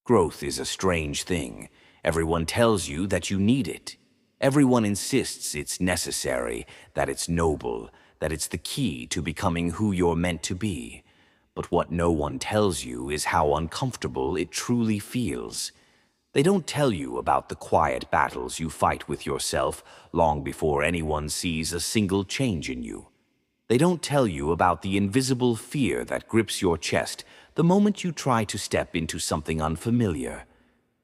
Growth is a strange thing. Everyone tells you that you need it. Everyone insists it's necessary, that it's noble, that it's the key to becoming who you're meant to be. But what no one tells you is how uncomfortable it truly feels. They don't tell you about the quiet battles you fight with yourself long before anyone sees a single change in you. They don't tell you about the invisible fear that grips your chest the moment you try to step into something unfamiliar.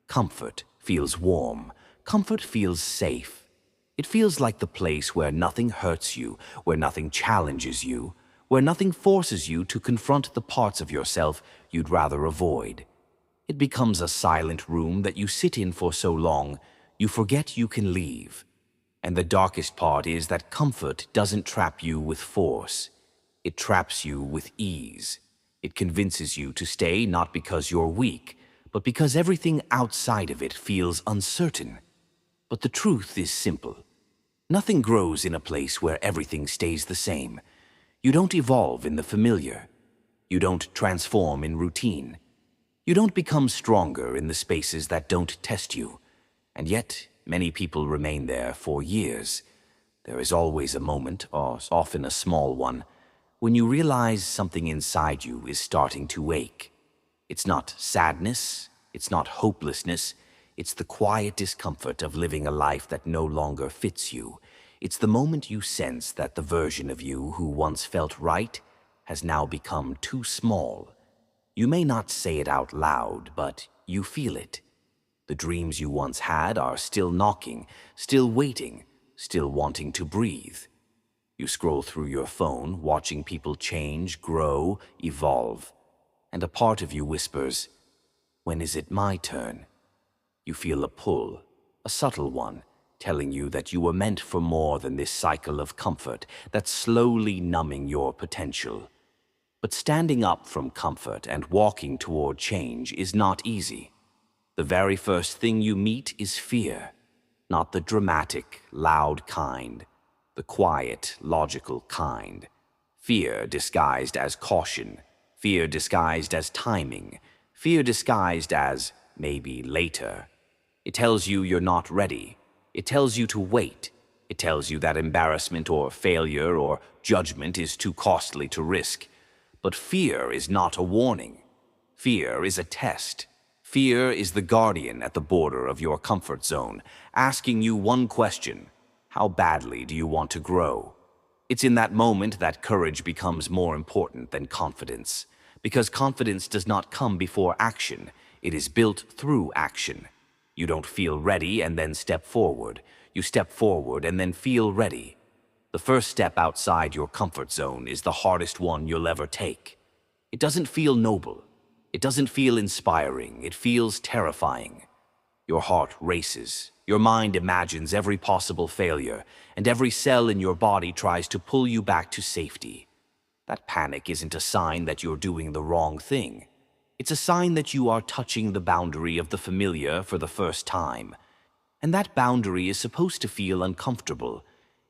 Comfort feels warm. Comfort feels safe. It feels like the place where nothing hurts you, where nothing challenges you, where nothing forces you to confront the parts of yourself you'd rather avoid. It becomes a silent room that you sit in for so long, you forget you can leave. And the darkest part is that comfort doesn't trap you with force. It traps you with ease. It convinces you to stay not because you're weak, but because everything outside of it feels uncertain. But the truth is simple. Nothing grows in a place where everything stays the same. You don't evolve in the familiar. You don't transform in routine. You don't become stronger in the spaces that don't test you. And yet, many people remain there for years. There is always a moment, or often a small one, when you realize something inside you is starting to ache. It's not sadness, it's not hopelessness, it's the quiet discomfort of living a life that no longer fits you. It's the moment you sense that the version of you who once felt right has now become too small. You may not say it out loud, but you feel it. The dreams you once had are still knocking, still waiting, still wanting to breathe. You scroll through your phone, watching people change, grow, evolve. And a part of you whispers, "When is it my turn?" You feel a pull, a subtle one, telling you that you were meant for more than this cycle of comfort that's slowly numbing your potential. But standing up from comfort and walking toward change is not easy. The very first thing you meet is fear, not the dramatic, loud kind, the quiet, logical kind. Fear disguised as caution, fear disguised as timing, fear disguised as maybe later. It tells you you're not ready. It tells you to wait. It tells you that embarrassment or failure or judgment is too costly to risk. But fear is not a warning. Fear is a test. Fear is the guardian at the border of your comfort zone, asking you one question: how badly do you want to grow? It's in that moment that courage becomes more important than confidence, because confidence does not come before action. It is built through action. You don't feel ready and then step forward. You step forward and then feel ready. The first step outside your comfort zone is the hardest one you'll ever take. It doesn't feel noble. It doesn't feel inspiring. It feels terrifying. Your heart races. Your mind imagines every possible failure, and every cell in your body tries to pull you back to safety. That panic isn't a sign that you're doing the wrong thing. It's a sign that you are touching the boundary of the familiar for the first time. And that boundary is supposed to feel uncomfortable.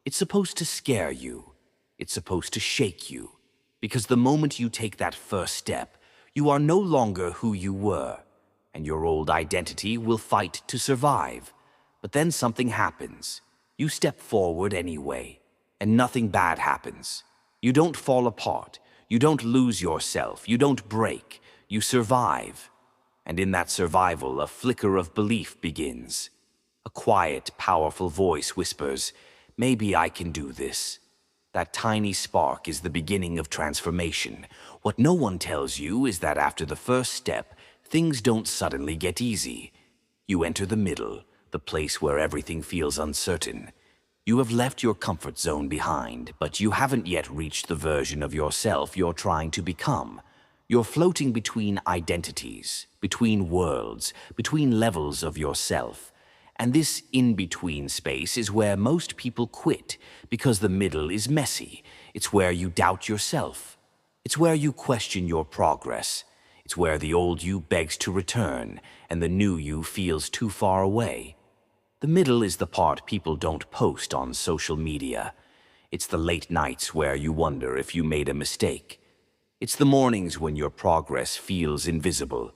It's supposed to scare you. It's supposed to shake you. Because the moment you take that first step, you are no longer who you were, and your old identity will fight to survive. But then something happens. You step forward anyway, and nothing bad happens. You don't fall apart. You don't lose yourself. You don't break. You survive. And in that survival, a flicker of belief begins. A quiet, powerful voice whispers, "Maybe I can do this." That tiny spark is the beginning of transformation. What no one tells you is that after the first step, things don't suddenly get easy. You enter the middle, the place where everything feels uncertain. You have left your comfort zone behind, but you haven't yet reached the version of yourself you're trying to become. You're floating between identities, between worlds, between levels of yourself. And this in-between space is where most people quit, because the middle is messy. It's where you doubt yourself. It's where you question your progress. It's where the old you begs to return, and the new you feels too far away. The middle is the part people don't post on social media. It's the late nights where you wonder if you made a mistake. It's the mornings when your progress feels invisible.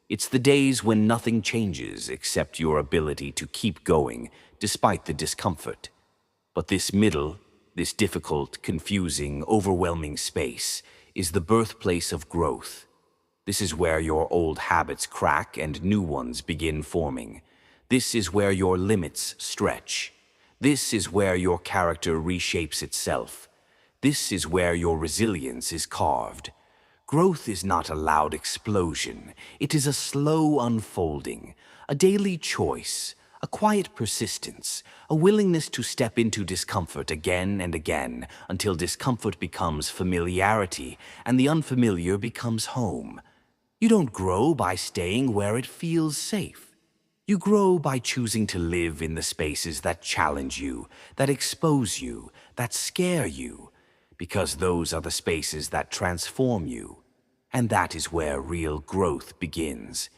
It's the days when nothing changes except your ability to keep going despite the discomfort. But this middle, this difficult, confusing, overwhelming space is the birthplace of growth. This is where your old habits crack and new ones begin forming. This is where your limits stretch. This is where your character reshapes itself. This is where your resilience is carved. Growth is not a loud explosion. It is a slow unfolding, a daily choice, a quiet persistence, a willingness to step into discomfort again and again until discomfort becomes familiarity and the unfamiliar becomes home. You don't grow by staying where it feels safe. You grow by choosing to live in the spaces that challenge you, that expose you, that scare you, because those are the spaces that transform you. And that is where real growth begins.